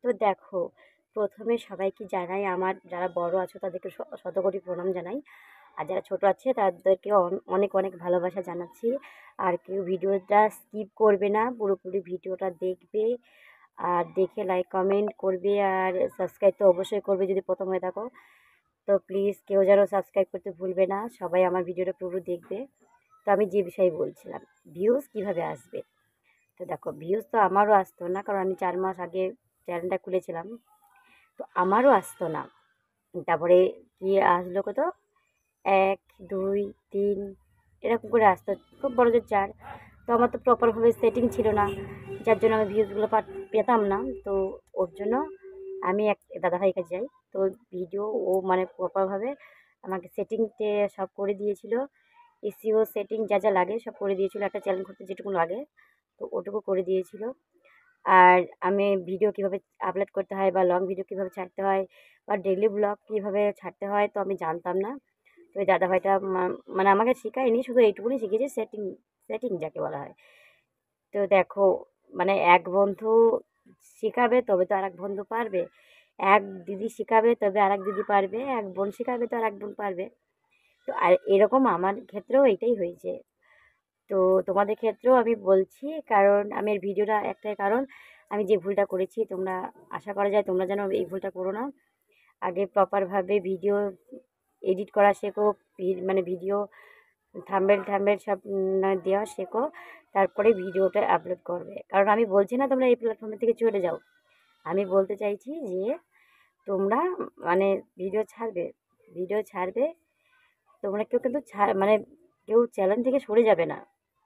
তো দেখো, প্রথমে সবাইকে জানাই, আমার যারা বড় আছো তাদেরকে শতকোটি প্রণাম জানাই, আর যারা ছোট আছে তাদেরকে অনেক অনেক ভালোবাসা জানাচ্ছি। আর কেউ ভিডিওটা স্কিপ করবে না, পুরোপুরি ভিডিওটা দেখবে, আর দেখে লাইক কমেন্ট করবে, আর সাবস্ক্রাইব তো অবশ্যই করবে যদি প্রথম হয়ে থাকো। তো প্লিজ কেউ যেন সাবস্ক্রাইব করতে ভুলবে না, সবাই আমার ভিডিওটা পুরো দেখবে। তো আমি যে বিষয়ে বলছিলাম, ভিউজ কিভাবে আসবে। তো দেখো, ভিউজ তো আমারও আসতো না, কারণ আমি 4 মাস আগে চ্যানেলটা খুলেছিলাম, তো আমারও আসতো না। তারপরে কি আসলো কত, 1 2 3 এরকম করে আসতো, খুব বড় জোর 4। তো আমার তো প্রপারভাবে সেটিং ছিল না, যার জন্য আমি ভিউজগুলো পেতাম না। তো ওর জন্য আমি এক দাদাভাইয়ের কাছে যাই। তো ভিডিও ও মানে প্রপারভাবে আমাকে সেটিংতে সব করে দিয়েছিল, এসইও সেটিং যা যা লাগে সব করে দিয়েছিল, একটা চ্যানেল করতে যেটুকু লাগে তো ওটুকু করে দিয়েছিল। আর আমি ভিডিও কীভাবে আপলোড করতে হয়, বা লং ভিডিও কীভাবে ছাড়তে হয়, বা ডেইলি ব্লগ কীভাবে ছাড়তে হয়, তো আমি জানতাম না। তো ওই দাদাভাইটা মানে আমাকে শেখায়নি, শুধু এইটুকুনি শিখেছি, সেটিং সেটিং যাকে বলা হয়। তো দেখো, মানে এক বন্ধু শেখাবে তবে তো আর এক বন্ধু পারবে, এক দিদি শেখাবে তবে আর এক দিদি পারবে, এক বোন শেখাবে তো আর এক বোন পারবে। তো আর এরকম আমার ক্ষেত্রেও এটাই হয়েছে। তো তোমাদের ক্ষেত্রেও আমি বলছি, কারণ আমি এর ভিডিওটা একটাই কারণ, আমি যে ভুলটা করেছি, তোমরা আশা করা যায় তোমরা যেন এই ভুলটা করো না। আগে প্রপারভাবে ভিডিও এডিট করা শেখো, মানে ভিডিও থাম্বনেল সব দেওয়া শেখো, তারপরে ভিডিওটা আপলোড করবে। কারণ আমি বলছি না তোমরা এই প্ল্যাটফর্মের থেকে চলে যাও, আমি বলতে চাইছি যে তোমরা মানে ভিডিও ছাড়বে, তোমরা কেউ কিন্তু মানে কেউ চ্যানেল থেকে সরে যাবে না,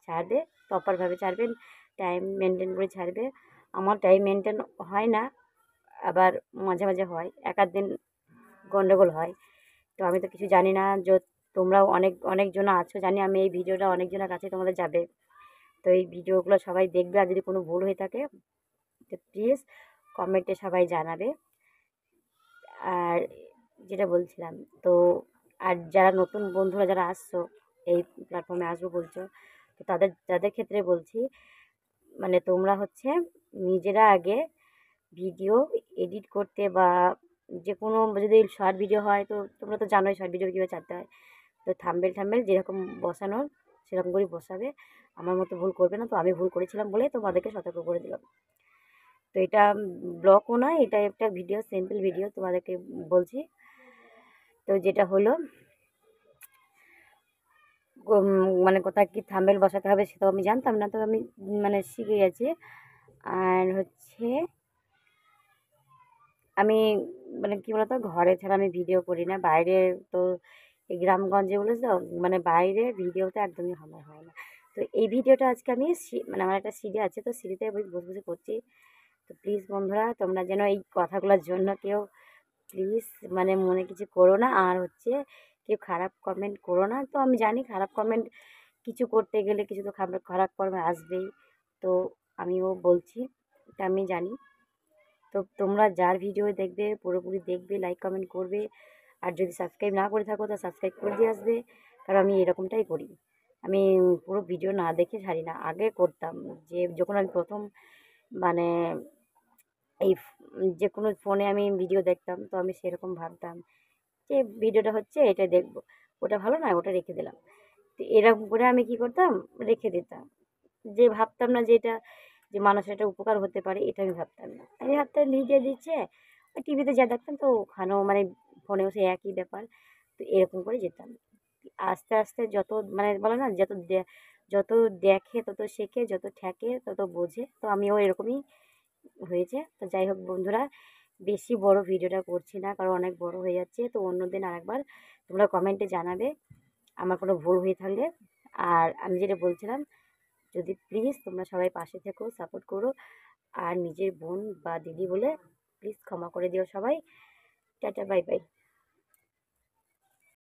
ছাড়বে প্রপারভাবে ছাড়বেন, টাইম মেনটেন করে ছাড়বে। আমার টাইম মেনটেন হয় না, আবার মাঝে মাঝে হয়, এক আধ দিন গন্ডগোল হয়। তো আমি তো কিছু জানি না, তোমরাও অনেকজন আছো জানি, আমি এই ভিডিওটা অনেকজনের কাছে তোমাদের যাবে। তো এই ভিডিওগুলো সবাই দেখবে, আর যদি কোনো ভুল হয়ে থাকে তো প্লিজ কমেন্টে সবাই জানাবে। আর যেটা বলছিলাম, তো আর যারা নতুন বন্ধুরা যারা আসছো, এই প্ল্যাটফর্মে আসবো বলছো, তো তাদের ক্ষেত্রে বলছি, মানে তোমরা হচ্ছে নিজেরা আগে ভিডিও এডিট করতে, বা যে কোনো যদি শর্ট ভিডিও হয়, তো তোমরা তো জানোই শর্ট ভিডিও কীভাবে ছাড়তে হয়। তো থাম্বনেল যেরকম বসানোর সেরকম করেই বসাবে, আমার মতো ভুল করবে না। তো আমি ভুল করেছিলাম বলে তোমাদেরকে সতর্ক করে দিলাম। তো এটা ব্লগও নয়, এটা একটা ভিডিও, সিম্পল ভিডিও তোমাদেরকে বলছি। তো যেটা হলো, মানে কোথায় কী থাম্বনেল বসাতে হবে সেটাও আমি জানতাম না, তো আমি মানে শিখে গেছি। আর হচ্ছে আমি মানে কী বলতো, ঘরে ছাড়া আমি ভিডিও করি না, বাইরে তো এই গ্রামগঞ্জে বলেছো, মানে বাইরে ভিডিওতে একদমই আমার হয় না। তো এই ভিডিওটা আজকে আমি মানে আমার একটা সিঁড়ি আছে, তো সিঁড়িতে বসে বসে করছি। তো প্লিজ বন্ধুরা, তোমরা যেন এই কথাগুলোর জন্য কেউ প্লিজ মানে মনে কিছু করো না, আর হচ্ছে কেউ খারাপ কমেন্ট করো না। তো আমি জানি খারাপ কমেন্ট কিছু করতে গেলে কিছু তো খারাপ কমেন্ট আসবেই, তো আমিও বলছি, এটা আমি জানি। তো তোমরা যার ভিডিও দেখবে পুরোপুরি দেখবে, লাইক কমেন্ট করবে, আর যদি সাবস্ক্রাইব না করে থাকো তো সাবস্ক্রাইব করে দিয়ে আসবে। কারণ আমি এরকমটাই করি, আমি পুরো ভিডিও না দেখে ছাড়ি না। আগে করতাম, যে যখন আমি প্রথম মানে এই যে কোনো ফোনে আমি ভিডিও দেখতাম, তো আমি সেরকম ভাবতাম যে ভিডিওটা হচ্ছে এটা দেখবো, ওটা ভালো না ওটা রেখে দিলাম। তো এরকম করে আমি কি করতাম, রেখে দিতাম। যে ভাবতাম না যে এটা যে মানুষের একটা উপকার হতে পারে, এটা আমি ভাবতাম না। আমি ভাবতাম ভিডিও দিচ্ছে, টিভিতে যা দেখতাম তো ওখানেও মানে ফোনেও সে একই ব্যাপার। তো এরকম করে যেতাম। আস্তে আস্তে যত মানে বলে না, যত দেখে তত শেখে, যত ঠেকে তত বোঝে। তো আমিও এরকমই হয়েছে। তো যাই হোক বন্ধুরা, বেশি বড় ভিডিওটা করছি না, কারণ অনেক বড় হয়ে যাচ্ছে। তো অন্যদিন আরেকবার তোমরা কমেন্টে জানাবে আমার কোনো ভুল হয়ে থাকলে। আর আমি যেটা বলছিলাম, যদি প্লিজ তোমরা সবাই পাশে থেকো, সাপোর্ট করো, আর নিজের বোন বা দিদি বলে প্লিজ ক্ষমা করে দিও সবাই। Tata, bye bye.